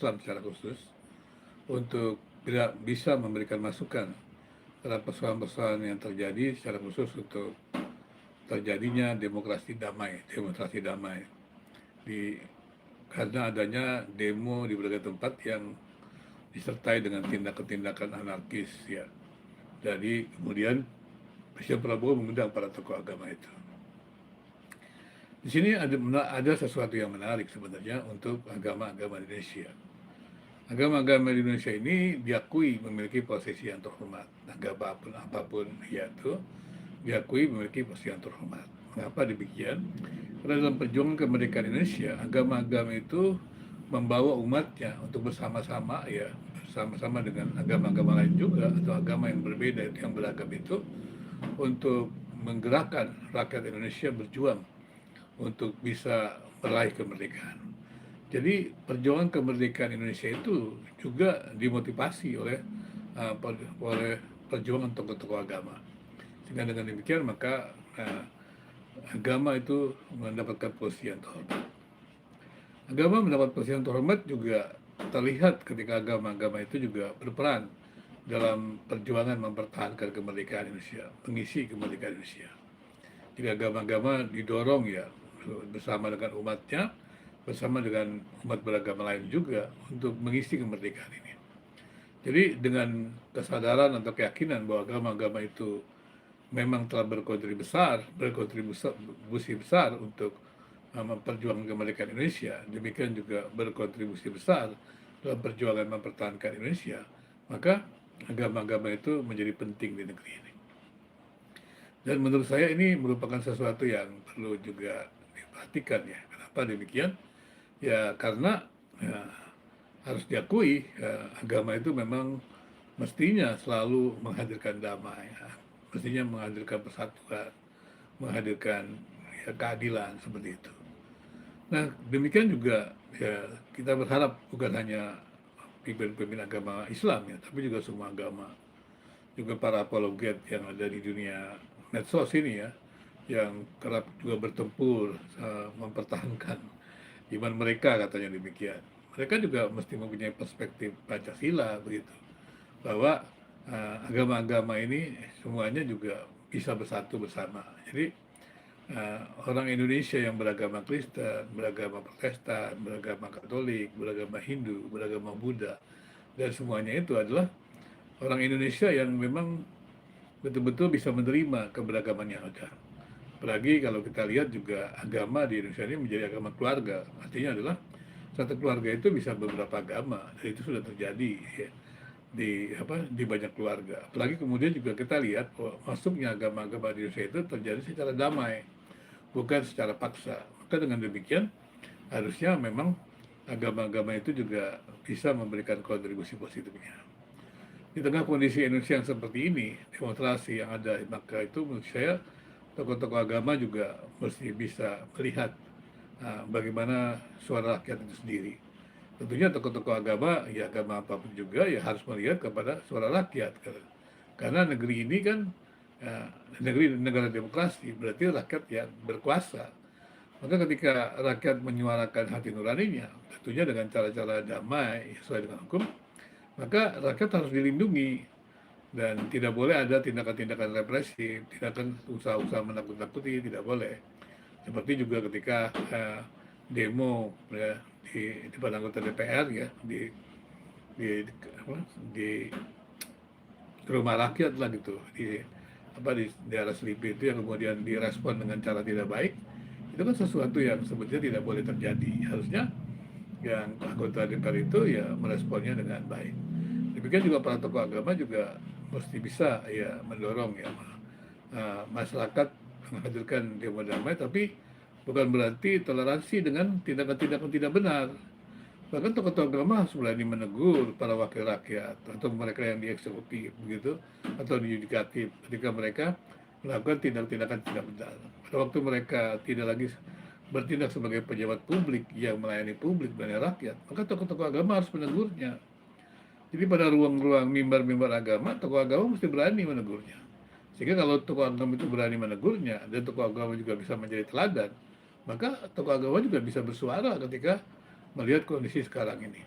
Islam secara khusus untuk tidak bisa memberikan masukan terhadap persoalan-persoalan yang terjadi secara khusus untuk terjadinya demonstrasi damai di karena adanya demo di berbagai tempat yang disertai dengan tindakan-tindakan anarkis ya. Jadi kemudian Presiden Prabowo mengundang para tokoh agama itu. Di sini ada sesuatu yang menarik sebenarnya untuk agama-agama Indonesia. Agama-agama di Indonesia ini diakui memiliki posisi yang terhormat. Agama apapun yaitu diakui memiliki posisi yang terhormat. Mengapa demikian? Karena dalam perjuangan kemerdekaan Indonesia, agama-agama itu membawa umatnya untuk bersama-sama ya, bersama-sama dengan agama-agama lain juga atau agama yang berbeda yang beragam itu untuk menggerakkan rakyat Indonesia berjuang untuk bisa meraih kemerdekaan. Jadi perjuangan kemerdekaan Indonesia itu juga dimotivasi oleh perjuangan tokoh-tokoh agama. Sehingga dengan demikian maka agama itu mendapatkan posisi yang terhormat. Agama mendapat posisi yang terhormat juga terlihat ketika agama-agama itu juga berperan dalam perjuangan mempertahankan kemerdekaan Indonesia, mengisi kemerdekaan Indonesia. Jadi agama-agama didorong ya bersama dengan umatnya, bersama dengan umat beragama lain juga untuk mengisi kemerdekaan ini. Jadi dengan kesadaran atau keyakinan bahwa agama-agama itu memang telah berkontribusi besar untuk memperjuangkan kemerdekaan Indonesia, demikian juga berkontribusi besar dalam perjuangan mempertahankan Indonesia, maka agama-agama itu menjadi penting di negeri ini. Dan menurut saya ini merupakan sesuatu yang perlu juga diperhatikan ya. Kenapa demikian? Ya karena ya, harus diakui agama itu memang mestinya selalu menghadirkan damai, ya. Mestinya menghadirkan persatuan, menghadirkan ya, keadilan seperti itu. Nah demikian juga ya kita berharap bukan hanya pimpin-pimpin agama Islam ya, tapi juga semua agama, juga para apologet yang ada di dunia medsos ini ya, yang kerap juga bertempur mempertahankan iman mereka katanya demikian. Mereka juga mesti mempunyai perspektif Pancasila begitu, bahwa agama-agama ini semuanya juga bisa bersatu bersama. Jadi orang Indonesia yang beragama Kristen, beragama Protestan, beragama Katolik, beragama Hindu, beragama Buddha, dan semuanya itu adalah orang Indonesia yang memang betul-betul bisa menerima keberagaman yang ada. Apalagi kalau kita lihat juga agama di Indonesia ini menjadi agama keluarga. Artinya adalah satu keluarga itu bisa beberapa agama, dan itu sudah terjadi ya, di banyak keluarga. Apalagi kemudian juga kita lihat bahwa masuknya agama-agama di Indonesia itu terjadi secara damai, bukan secara paksa. Maka dengan demikian harusnya memang agama-agama itu juga bisa memberikan kontribusi positifnya. Di tengah kondisi Indonesia yang seperti ini, demonstrasi yang ada, maka itu menurut saya tokoh-tokoh agama juga mesti bisa melihat bagaimana suara rakyat itu sendiri. Tentunya tokoh-tokoh agama, ya agama apapun juga, ya harus melihat kepada suara rakyat. Karena negeri ini kan negara demokrasi, berarti rakyat yang berkuasa. Maka ketika rakyat menyuarakan hati nuraninya, tentunya dengan cara-cara damai sesuai dengan hukum, maka rakyat harus dilindungi dan tidak boleh ada tindakan-tindakan represif, tindakan usaha-usaha menakut-nakuti, tidak boleh. Seperti juga ketika demo ya, di depan anggota DPR ya di rumah rakyat lah gitu di daerah Selipi itu yang kemudian direspon dengan cara tidak baik, itu kan sesuatu yang sebetulnya tidak boleh terjadi. Harusnya yang anggota DPR itu ya meresponnya dengan baik. Demikian juga para tokoh agama juga mesti bisa ya mendorong ya masyarakat menghadirkan demo damai, tapi bukan berarti toleransi dengan tindakan-tindakan tidak benar. Bahkan tokoh-tokoh agama harus berani menegur para wakil rakyat atau mereka yang dieksekutif begitu atau di yudikatif ketika mereka melakukan tindak-tindakan tidak benar. Pada waktu mereka tidak lagi bertindak sebagai pejabat publik yang melayani publik dan rakyat, maka tokoh-tokoh agama harus menegurnya. Jadi pada ruang-ruang mimbar-mimbar agama, tokoh agama mesti berani menegurnya. Sehingga kalau tokoh agama itu berani menegurnya dan tokoh agama juga bisa menjadi teladan, maka tokoh agama juga bisa bersuara ketika melihat kondisi sekarang ini.